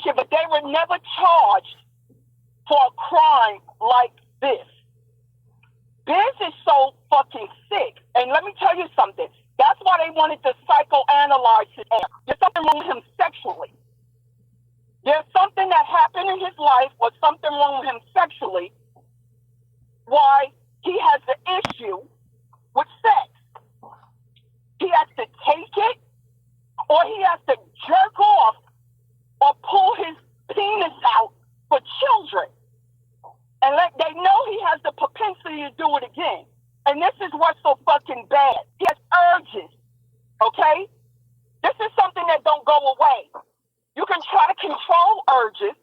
shit, but they were never charged for a crime like this. Biz is so fucking sick. And let me tell you something. That's why they wanted to psychoanalyze his ass. There's something wrong with him sexually. There's something that happened in his life or something wrong with him sexually why he has an issue with sex. He has to take it or he has to jerk off or pull his penis out for children. And they know he has the propensity to do it again. And this is what's so fucking bad. He has urges, okay? This is something that don't go away. You can try to control urges,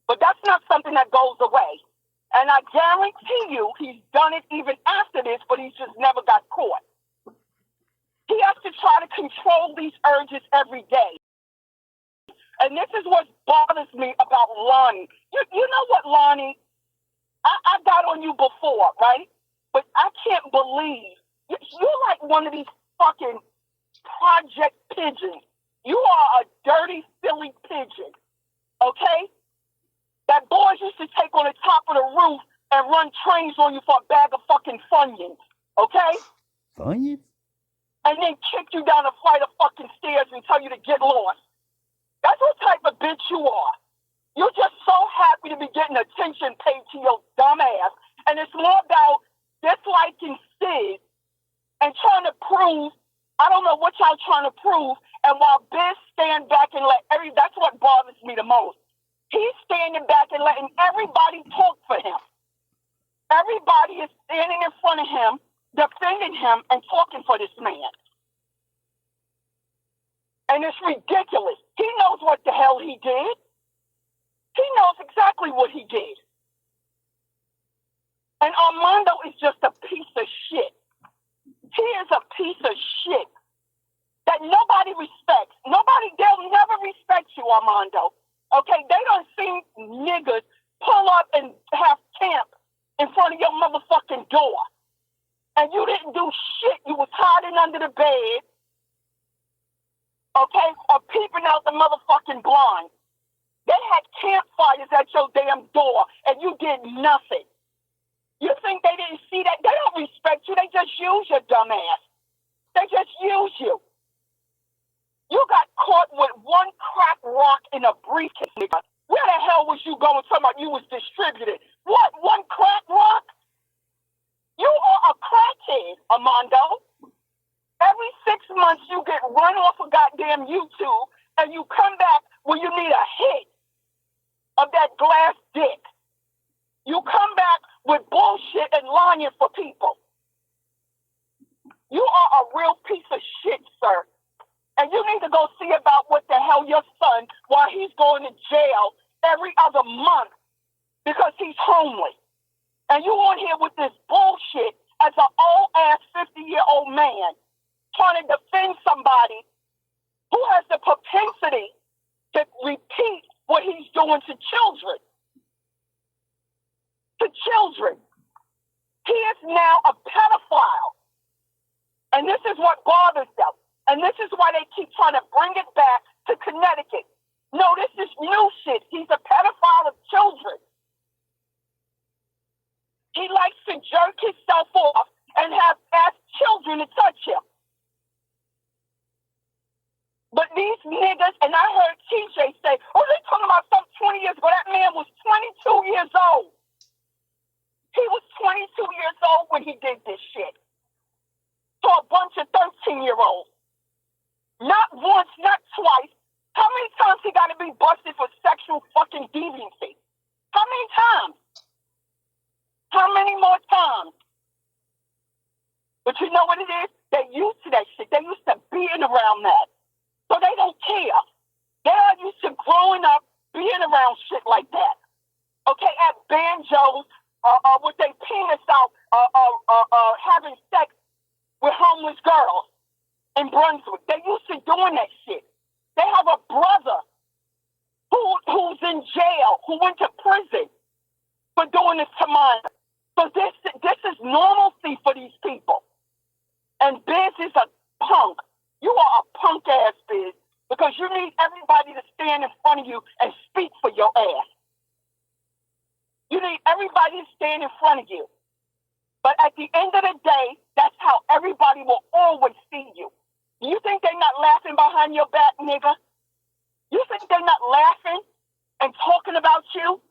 but that's not something that goes away. And I guarantee you he's done it even after this, but he's just never got caught. He has to try to control these urges every day. And this is what bothers me about Lonnie. You know what, Lonnie? I got on you before, right? But I can't believe you're like one of these fucking project pigeons. You are a dirty, silly pigeon, okay? That boys used to take on the top of the roof and run trains on you for a bag of fucking Funyuns, okay? Funyuns? And then kick you down a flight of fucking stairs and tell you to get lost. That's what type of bitch you are. You're just so happy to be getting attention paid to your dumb ass. And it's more about disliking Sid and trying to prove, I don't know what y'all trying to prove. And while Biz stand back and that's what bothers me the most. He's standing back and letting everybody talk for him. Everybody is standing in front of him, defending him and talking for this man. And it's ridiculous. He knows what the hell he did. He knows exactly what he did. And Armando is just a piece of shit. He is a piece of shit that nobody respects. They'll never respect you, Armando. Okay, they don't see niggas pull up and have camp in front of your motherfucking door. And you didn't do shit. You was hiding under the bed, okay, or peeping out the motherfucking blind. They had campfires at your damn door, and you did nothing. You think they didn't see that? They don't respect you. They just use your dumb ass. They just use you. You got caught with one crack rock in a briefcase, nigga. Where the hell was you going? Talking about you was distributed. What, one crack rock? You are a crackhead, Armando. Every 6 months you get run off of goddamn YouTube, and you come back when you need a hit of that glass dick. You come back with bullshit and lying for people. You are a real piece of shit, sir. And you need to go see about what the hell your son, while he's going to jail every other month because he's homely. And you on here with this bullshit as an old-ass 50-year-old man trying to defend somebody who has the propensity to repeat what he's doing to children. To children. He is now a pedophile. And this is what bothers them. And this is why they keep trying to bring it back to Connecticut. No, this is new shit. He's a pedophile of children. He likes to jerk himself off and ask children to touch him. But these niggas, and I heard TJ say, oh, they talking about some 20 years ago. That man was 22 years old. He was 22 years old when he did this shit. To a bunch of 13-year-olds. Not once, not twice. How many times he got to be busted for sexual fucking deviancy? How many times? How many more times? But you know what it is? They used to that shit. They used to being around that. So they don't care. They are used to growing up being around shit like that. Okay, at banjos, with their penis out, having sex with homeless girls in Brunswick. They used to doing that shit. They have a brother who's in jail, who went to prison for doing this to mine. So this is normalcy for these people. And Biz is a punk. You are a punk ass Biz. because you need everybody to stand in front of you and speak for your ass. You need everybody to stand in front of you. But at the end of the day, that's how everybody will always see you. You think they're not laughing behind your back, nigga? You think they're not laughing and talking about you?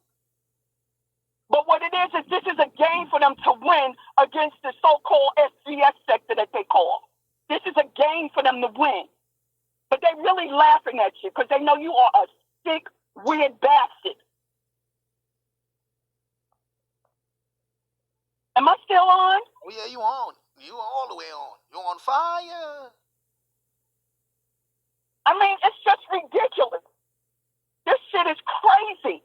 But what it is this is a game for them to win against the so-called SGS sector that they call. This is a game for them to win. But they really laughing at you because they know you are a sick, weird bastard. Am I still on? Oh, yeah, you on. You all the way on. You on fire. I mean, it's just ridiculous. This shit is crazy.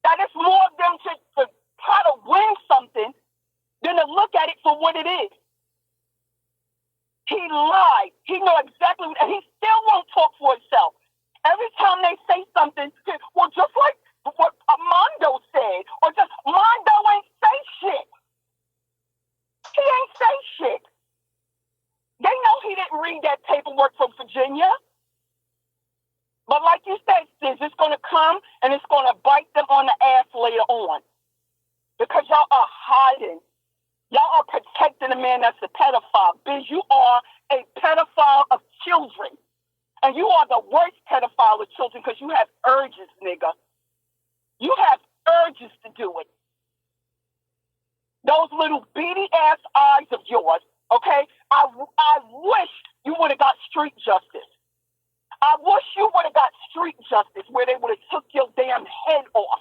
That it's more of them to try to win something than to look at it for what it is. He lied. He knew exactly, and he still won't talk for himself. Every time they say something, well, just like what Armando said, or just Mondo ain't say shit. He ain't say shit. They know he didn't read that paperwork from Virginia. But like you said, Sis, it's going to come and it's going to bite them on the ass later on. Because y'all are hiding. Y'all are protecting a man that's a pedophile. Biz, you are a pedophile of children. And you are the worst pedophile of children because you have urges, nigga. You have urges to do it. Those little beady ass eyes of yours, okay? I wish you would have got street justice. I wish you would have got street justice where they would have took your damn head off.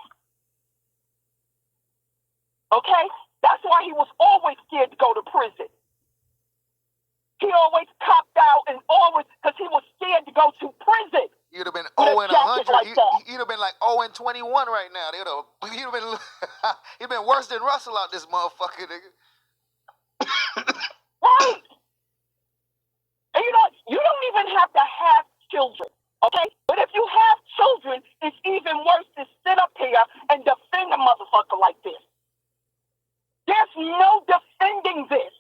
Okay? That's why he was always scared to go to prison. He always copped out and always, because he was scared to go to prison. You'd have been 0 and 100. Like you'd have been like 0 and 21 right now. You'd have been, you'd been worse than Russell out this motherfucker, nigga. Right. And you don't even have to have children, okay? But if you have children, it's even worse to sit up here and defend a motherfucker like this. There's no defending this.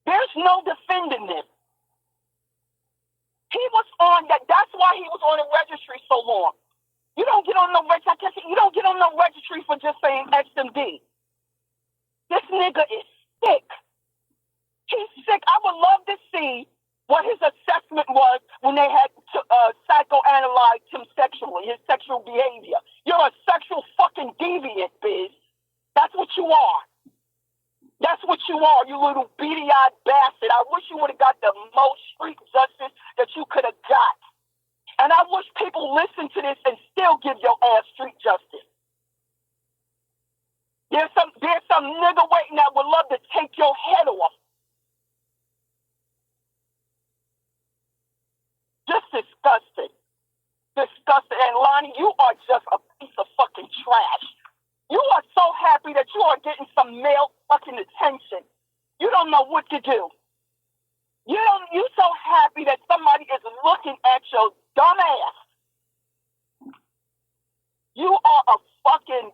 There's no defending this. He was on that. That's why he was on the registry so long. You don't get on the registry. You don't get on the registry for just saying XMD. This nigga is sick. He's sick. I would love to see what his assessment was when they had to psychoanalyze him sexually, his sexual behavior. You're a sexual fucking deviant, Biz. That's what you are. That's what you are, you little beady-eyed bastard. I wish you would have got the most street justice that you could have got. And I wish people listen to this and still give your ass street justice. There's some nigga waiting that would love to take your head off. Just disgusting. Disgusting. And Lonnie, you are just a piece of fucking trash. You are so happy that you are getting some male fucking attention. You don't know what to do. You so happy that somebody is looking at your dumb ass. You are a fucking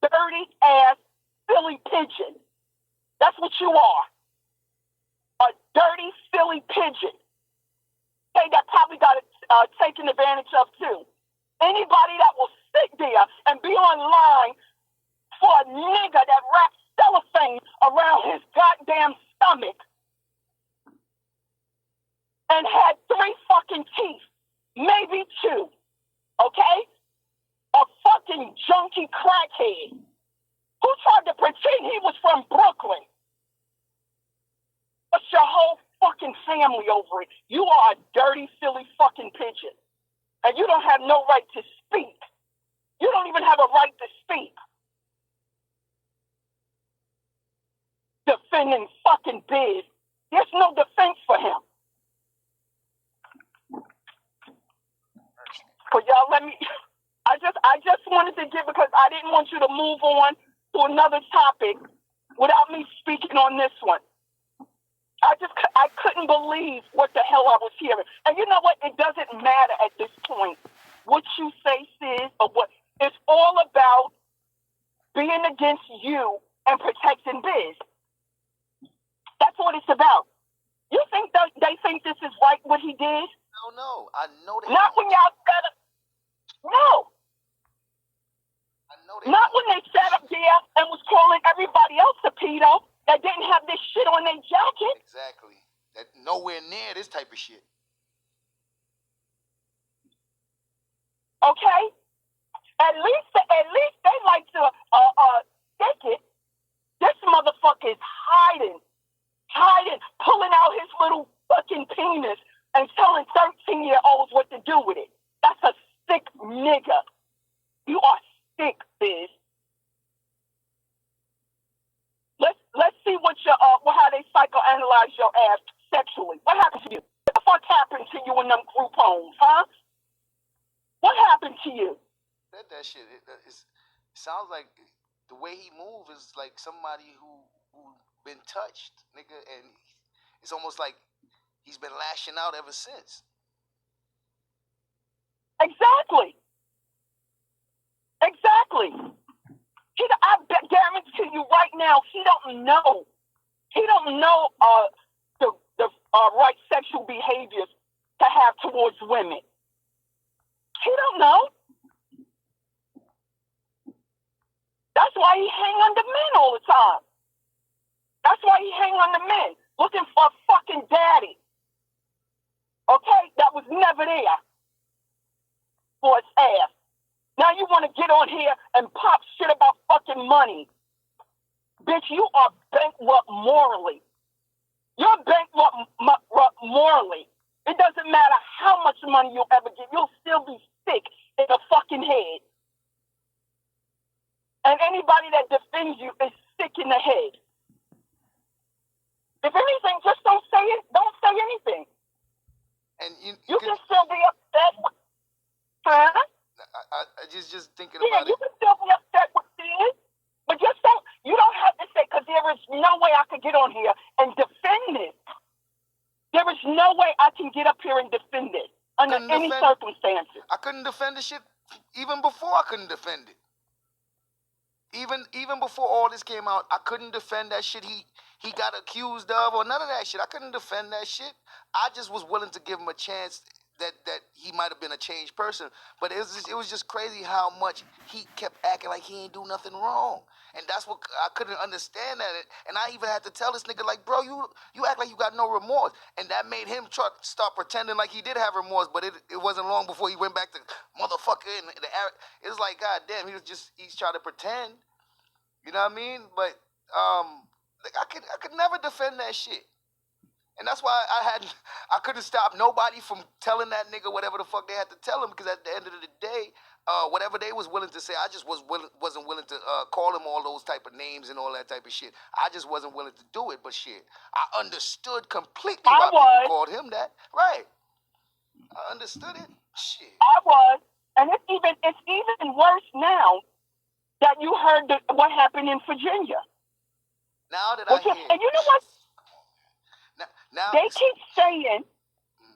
dirty ass silly pigeon. That's what you are. A dirty silly pigeon. Hey, that probably got taken advantage of too. Anybody that will sit there and be online for a nigga that wraps cellophane around his goddamn stomach and had 3 fucking teeth, maybe 2, okay? A fucking junkie crackhead who tried to pretend he was from Brooklyn. What's your whole fucking family over it? You are a dirty, silly fucking pigeon. And you don't have no right to speak. You don't even have a right to speak. Defending fucking Biz. There's no defense for him. But y'all let me, I just wanted to give, because I didn't want you to move on to another topic without me speaking on this one. I couldn't believe what the hell I was hearing. And you know what? It doesn't matter at this point what you say, Sis, or what. It's all about being against you and protecting Biz. That's what it's about. You think they think this is right what he did? Hell no. I know they Not don't. when y'all set up. No. I know they Not don't. when they sat up there and was calling everybody else a pedo that didn't have this shit on their jacket. Exactly. That nowhere near this type of shit. Okay? At least they like to stick it. This motherfucker is hiding, pulling out his little fucking penis and telling 13-year-olds what to do with it. That's a sick nigga. You are sick, Biz. Let's see what your how they psychoanalyze your ass sexually. What happened to you? What the fuck happened to you in them group homes, huh? What happened to you? That shit. It sounds like the way he moves is like somebody who been touched, nigga, and it's almost like he's been lashing out ever since. Exactly. I guarantee you right now, he don't know the right sexual behaviors to have towards women. He don't know. That's why he hang under men all the time. That's why he hang under men, looking for a fucking daddy. Okay? That was never there for his ass. Now you want to get on here and pop shit about fucking money. Bitch, you are bankrupt morally. You're bankrupt morally. It doesn't matter how much money you'll ever get. You'll still be sick in the fucking head. And anybody that defends you is sick in the head. If anything, just don't say it. Don't say anything. And you can still be upset. Huh? I just thinking yeah, about you it. can still be upset with this, but just don't. You don't have to say, because there is no way I could get on here and defend this. There is no way I can get up here and defend it under any circumstances. I couldn't defend the shit even before I couldn't defend it. Even before all this came out, I couldn't defend that shit he got accused of or none of that shit. I couldn't defend that shit. I just was willing to give him a chance that he might have been a changed person. But it was just crazy how much he kept acting like he ain't do nothing wrong. And that's what I couldn't understand that. And I even had to tell this nigga, like, bro, you act like you got no remorse. And that made him start pretending like he did have remorse. But it wasn't long before he went back to motherfucker. And it was like, God damn, he's trying to pretend. You know what I mean? But like I could never defend that shit. And that's why I couldn't stop nobody from telling that nigga whatever the fuck they had to tell him, because at the end of the day, whatever they was willing to say, I just wasn't willing to call him all those type of names and all that type of shit. I just wasn't willing to do it. But shit, I understood completely why people called him that. Right. I understood it. Shit. I was. And it's even worse now that you heard what happened in Virginia. Now that I hear. And you know what? Now they keep saying,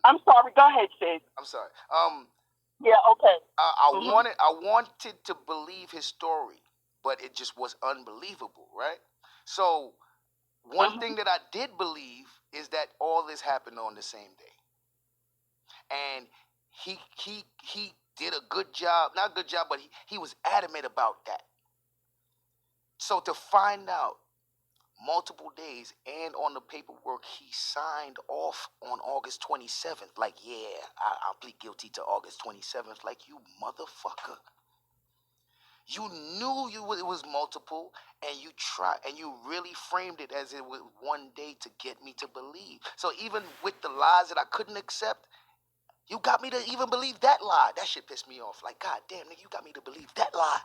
I'm sorry, go ahead, Sid. I'm sorry. Yeah, okay. I wanted to believe his story, but it just was unbelievable, right? So one thing that I did believe is that all this happened on the same day. And he did a good job, not a good job, but he was adamant about that. So to find out multiple days and on the paperwork he signed off on August 27th, like, yeah, I'll plead guilty to August 27th, like, you motherfucker. You knew it was multiple, and you tried, and you really framed it as it was one day to get me to believe. So even with the lies that I couldn't accept, you got me to even believe that lie. That shit pissed me off. Like, God damn, nigga, you got me to believe that lie.